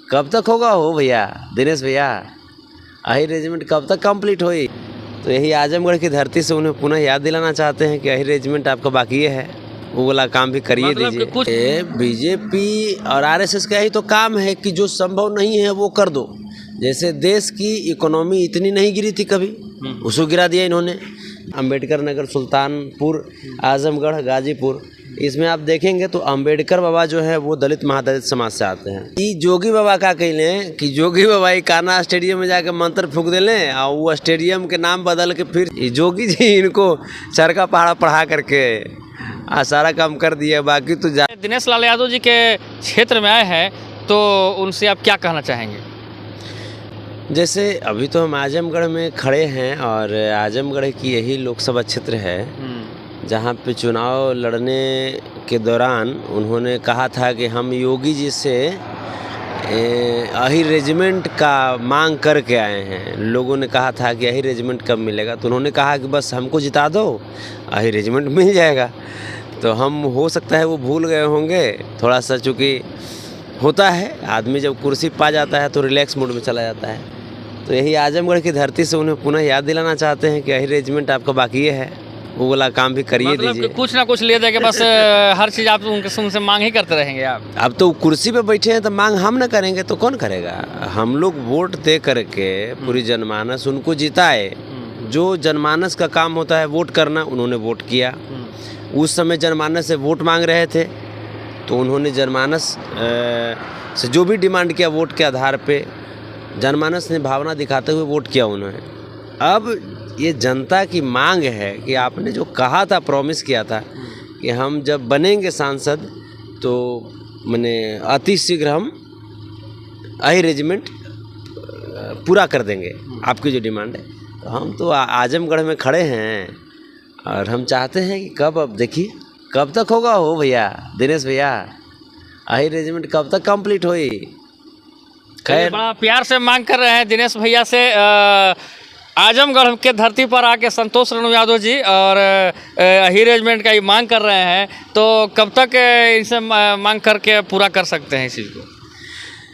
कब तक होगा हो भैया दिनेश भैया, अहिर रेजिमेंट कब तक कंप्लीट हुई? तो यही आजमगढ़ की धरती से उन्हें पुनः याद दिलाना चाहते हैं कि अहिर रेजिमेंट आपका बाकी है, वो वाला काम भी करिए दीजिए। कुछ बीजेपी और आरएसएस का ही तो काम है कि जो संभव नहीं है वो कर दो। जैसे देश की इकोनॉमी इतनी नहीं गिरी थी कभी, उसको गिरा दिया इन्होंने। अंबेडकर नगर, सुल्तानपुर, आजमगढ़, गाजीपुर, इसमें आप देखेंगे तो अंबेडकर बाबा जो है वो दलित महादलित समाज से आते हैं। ई जोगी बाबा का कहले कि जोगी बाबा ही कान्हा स्टेडियम में जाके मंत्र फूंक देले और वो स्टेडियम के नाम बदल के फिर जोगी जी इनको चरखा पहाड़ा पढ़ा करके सारा काम कर दिया। बाकी तो दिनेश लाल यादव जी के क्षेत्र में आए हैं तो उनसे आप क्या कहना चाहेंगे? जैसे अभी तो हम आजमगढ़ में खड़े हैं और आजमगढ़ की यही लोकसभा क्षेत्र है जहाँ पे चुनाव लड़ने के दौरान उन्होंने कहा था कि हम योगी जी से अहिर रेजिमेंट का मांग करके आए हैं। लोगों ने कहा था कि अहिर रेजिमेंट कब मिलेगा, तो उन्होंने कहा कि बस हमको जिता दो, अहिर रेजिमेंट मिल जाएगा। तो हम हो सकता है वो भूल गए होंगे थोड़ा सा, चूँकि होता है आदमी जब कुर्सी पा जाता है तो रिलैक्स मूड में चला जाता है। तो यही आजमगढ़ की धरती से उन्हें पुनः याद दिलाना चाहते हैं कि अहिर रेजिमेंट आपका बाकी है, वो वाला काम भी करिए दीजिए। कुछ ना कुछ ले देके बस हर चीज़ आप उनसे मांग ही करते रहेंगे आप। अब तो कुर्सी पे बैठे हैं तो मांग हम ना करेंगे तो कौन करेगा? हम लोग वोट दे करके पूरी जनमानस उनको जिताए। जो जनमानस का काम होता है वोट करना, उन्होंने वोट किया। उस समय जनमानस से वोट मांग रहे थे तो उन्होंने जनमानस से जो भी डिमांड किया वोट के आधार पे, जनमानस ने भावना दिखाते हुए वोट किया उन्होंने। अब ये जनता की मांग है कि आपने जो कहा था, प्रॉमिस किया था कि हम जब बनेंगे सांसद तो मैंने अति शीघ्र हम अहिर रेजिमेंट पूरा कर देंगे, आपकी जो डिमांड है। तो हम तो आजमगढ़ में खड़े हैं और हम चाहते हैं कि कब, अब देखिए कब तक होगा हो भैया दिनेश भैया, अहिर रेजिमेंट कब तक कंप्लीट हुई? खैर, बड़ा प्यार से मांग कर रहे हैं दिनेश भैया से आजमगढ़ के धरती पर आके संतोष रेणु यादव जी, और अहिर रेजिमेंट का ये मांग कर रहे हैं। तो कब तक इनसे मांग करके पूरा कर सकते हैं इस चीज़ को?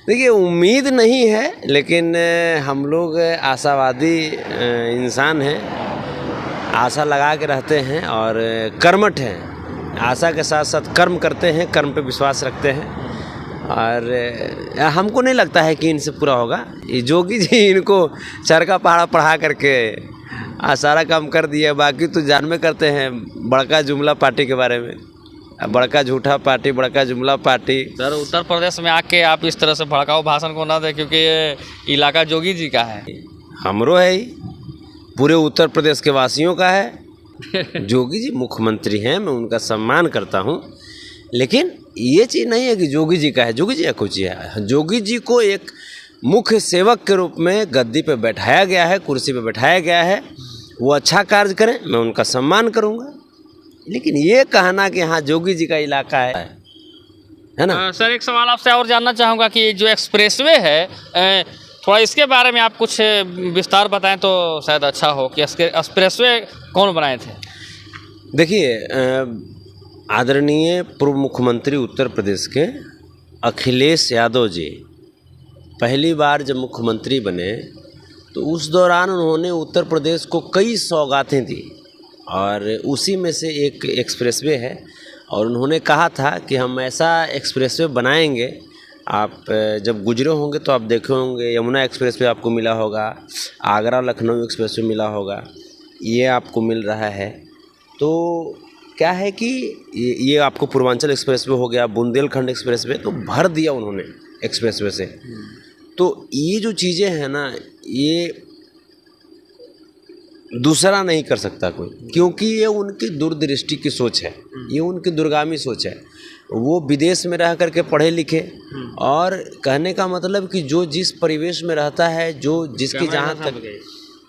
देखिए, उम्मीद नहीं है, लेकिन हम लोग आशावादी इंसान हैं, आशा लगा के रहते हैं और कर्मठ हैं। आशा के साथ साथ कर्म करते हैं, कर्म पे विश्वास रखते हैं और हमको नहीं लगता है कि इनसे पूरा होगा। ये जोगी जी इनको चरखा पहाड़ा पढ़ा करके सारा काम कर दिया। बाकी तो जान में करते हैं बड़का जुमला पार्टी के बारे में, बड़का झूठा पार्टी, बड़का जुमला पार्टी। सर, उत्तर प्रदेश में आके आप इस तरह से भड़काऊ भाषण को ना दें, क्योंकि ये इलाका जोगी जी का है। हमरो है ही, पूरे उत्तर प्रदेश के वासियों का है। जोगी जी मुख्यमंत्री हैं, मैं उनका सम्मान करता हूँ, लेकिन ये चीज़ नहीं है कि जोगी जी का है। जोगी जी का कुछ है, जोगी जी को एक मुख्य सेवक के रूप में गद्दी पे बैठाया गया है, कुर्सी पे बैठाया गया है। वो अच्छा कार्य करें, मैं उनका सम्मान करूँगा, लेकिन ये कहना कि हाँ जोगी जी का इलाका है ना। सर, एक सवाल आपसे और जानना चाहूँगा कि जो एक्सप्रेसवे है, थोड़ा इसके बारे में आप कुछ विस्तार बताएं तो शायद अच्छा हो कि एक्सप्रेसवे कौन बनाए थे? देखिए, आदरणीय पूर्व मुख्यमंत्री उत्तर प्रदेश के अखिलेश यादव जी पहली बार जब मुख्यमंत्री बने तो उस दौरान उन्होंने उत्तर प्रदेश को कई सौगातें दी और उसी में से एक एक्सप्रेसवे है। और उन्होंने कहा था कि हम ऐसा एक्सप्रेसवे बनाएंगे, आप जब गुजरे होंगे तो आप देखे होंगे, यमुना एक्सप्रेसवे आपको मिला होगा, आगरा लखनऊ एक्सप्रेसवे मिला होगा, ये आपको मिल रहा है। तो क्या है कि ये आपको पूर्वांचल एक्सप्रेसवे हो गया, बुंदेलखंड एक्सप्रेसवे, तो भर दिया उन्होंने एक्सप्रेसवे से। तो ये जो चीज़ें हैं ना, ये दूसरा नहीं कर सकता कोई, क्योंकि ये उनकी दूरदृष्टि की सोच है, ये उनकी दूरगामी सोच है। वो विदेश में रह करके पढ़े लिखे, और कहने का मतलब कि जो जिस परिवेश में रहता है, जो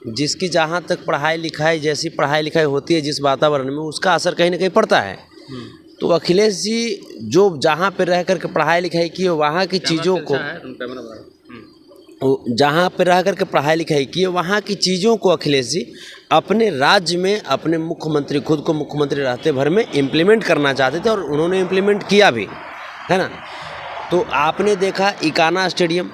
जिसकी जहाँ तक पढ़ाई लिखाई, जैसी पढ़ाई लिखाई होती है जिस वातावरण में, उसका असर कहीं ना कहीं पड़ता है। तो अखिलेश जी जो जहाँ पे रह करके पढ़ाई लिखाई की, वहाँ की चीज़ों को, जहाँ पे रह करके पढ़ाई लिखाई की, वहाँ की चीज़ों को अखिलेश जी अपने राज्य में, अपने मुख्यमंत्री, खुद को मुख्यमंत्री रहते भर में इम्प्लीमेंट करना चाहते थे और उन्होंने इम्प्लीमेंट किया भी, है ना। तो आपने देखा इकाना स्टेडियम,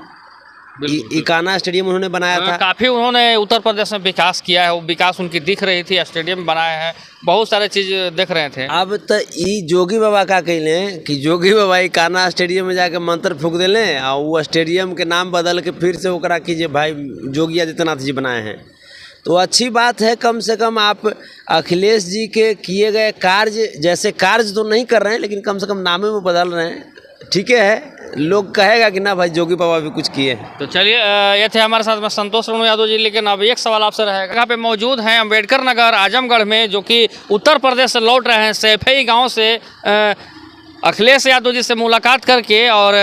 इकाना स्टेडियम उन्होंने बनाया था। काफ़ी उन्होंने उत्तर प्रदेश में विकास किया है, वो विकास उनकी दिख रही थी, स्टेडियम बनाए हैं, बहुत सारे चीज़ देख रहे थे। अब तो ई जोगी बाबा का कहलें कि जोगी बाबा इकाना स्टेडियम में जाके मंत्र फूक देलें और वो स्टेडियम के नाम बदल के फिर से ओकरा कीजिए भाई जोगी आदित्यनाथ जी बनाए हैं। तो अच्छी बात है, कम से कम आप अखिलेश जी के किए गए कार्य जैसे कार्य तो नहीं कर रहे हैं, लेकिन कम से कम नामे में बदल रहे हैं। ठीक है, लोग कहेगा कि ना भाई जोगी बाबा भी कुछ किए हैं। तो चलिए, ये थे हमारे साथ में संतोष रणु यादव जी। लेकिन अब एक सवाल आपसे रहेगा, यहाँ पे मौजूद हैं अम्बेडकर नगर आजमगढ़ में, जो कि उत्तर प्रदेश से लौट रहे हैं, सैफई गांव से अखिलेश यादव जी से मुलाकात करके और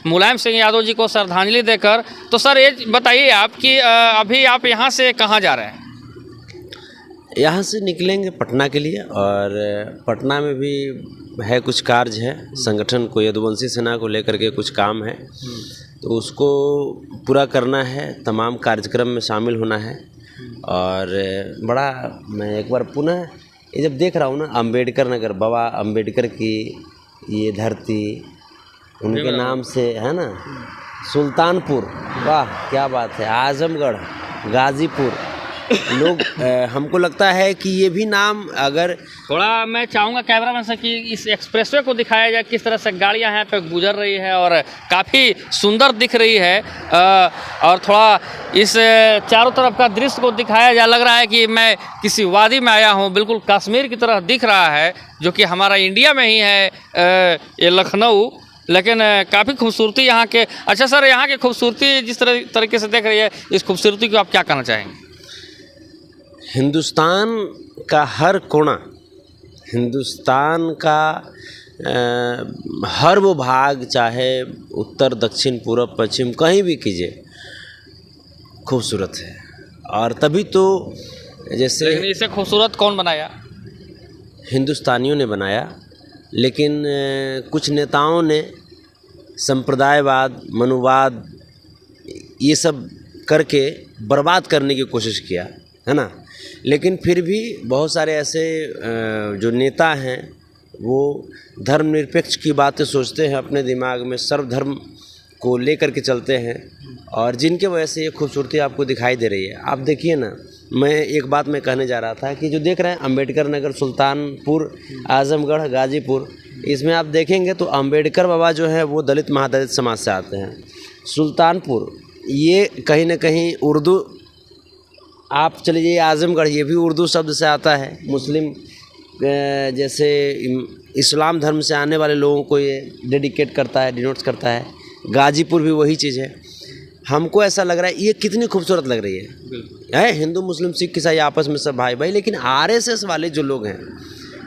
मुलायम सिंह यादव जी को श्रद्धांजलि देकर। तो सर ये बताइए आप कि अभी आप यहाँ से कहाँ जा रहे हैं? यहाँ से निकलेंगे पटना के लिए, और पटना में भी है कुछ कार्य है, संगठन को यदुवंशी सेना को लेकर के कुछ काम है, तो उसको पूरा करना है, तमाम कार्यक्रम में शामिल होना है। और बड़ा मैं एक बार पुनः ये जब देख रहा हूँ ना, अम्बेडकर नगर, बाबा अम्बेडकर की ये धरती, उनके नाम से है ना, सुल्तानपुर, वाह क्या बात है, आजमगढ़, गाजीपुर, लोग हमको लगता है कि ये भी नाम अगर थोड़ा मैं चाहूँगा कैमरामैन से कि इस एक्सप्रेसवे को दिखाया जाए, किस तरह से गाड़ियाँ यहाँ पे गुजर रही है और काफ़ी सुंदर दिख रही है, और थोड़ा इस चारों तरफ का दृश्य को दिखाया जाए। लग रहा है कि मैं किसी वादी में आया हूँ, बिल्कुल कश्मीर की तरह दिख रहा है, जो कि हमारा इंडिया में ही है ये लखनऊ, लेकिन काफ़ी खूबसूरती यहाँ के। अच्छा सर, यहाँ की खूबसूरती जिस तरीके से देख रही है, इस खूबसूरती को आप क्या कहना चाहेंगे? हिंदुस्तान का हर कोना, हिंदुस्तान का हर वो भाग, चाहे उत्तर दक्षिण पूर्व पश्चिम कहीं भी कीजिए, खूबसूरत है। और तभी तो जैसे इसे खूबसूरत कौन बनाया? हिंदुस्तानियों ने बनाया, लेकिन कुछ नेताओं ने संप्रदायवाद, मनुवाद, ये सब करके बर्बाद करने की कोशिश किया है ना। लेकिन फिर भी बहुत सारे ऐसे जो नेता हैं वो धर्मनिरपेक्ष की बातें सोचते हैं, अपने दिमाग में सर्वधर्म को लेकर के चलते हैं, और जिनके वजह से ये खूबसूरती आपको दिखाई दे रही है। आप देखिए ना, मैं एक बात मैं कहने जा रहा था कि जो देख रहे हैं अम्बेडकर नगर, सुल्तानपुर, आजमगढ़, गाजीपुर, इसमें आप देखेंगे तो अम्बेडकर बाबा जो है वो दलित महादलित समाज से आते हैं। सुल्तानपुर ये कहीं ना कहीं उर्दू, आप चलिए आजमगढ़, ये भी उर्दू शब्द से आता है, मुस्लिम जैसे इस्लाम धर्म से आने वाले लोगों को ये डेडिकेट करता है, डिनोट्स करता है। गाजीपुर भी वही चीज़ है। हमको ऐसा लग रहा है ये कितनी खूबसूरत लग रही है, हिंदू मुस्लिम सिख ईसाई आपस में सब भाई भाई, लेकिन आरएसएस वाले जो लोग हैं,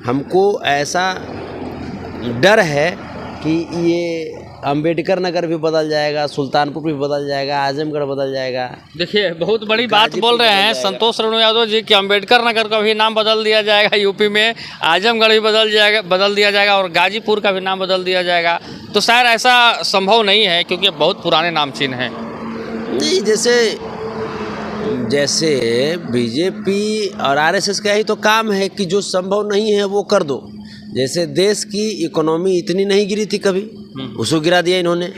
हमको ऐसा डर है कि ये अम्बेडकर नगर भी बदल जाएगा, सुल्तानपुर भी बदल जाएगा, आजमगढ़ बदल जाएगा। देखिए, बहुत बड़ी बात बोल रहे हैं संतोष रणु यादव जी कि अम्बेडकर नगर का भी नाम बदल दिया जाएगा यूपी में, आजमगढ़ भी बदल दिया जाएगा और गाजीपुर का भी नाम बदल दिया जाएगा। तो शायद ऐसा संभव नहीं है, क्योंकि बहुत पुराने नाम चिन्ह हैं। नहीं, जैसे बीजेपी और आरएसएस का ही तो काम है कि जो संभव नहीं है वो कर दो। जैसे देश की इकोनॉमी इतनी नहीं गिरी थी कभी, उसको गिरा दिया इन्होंने।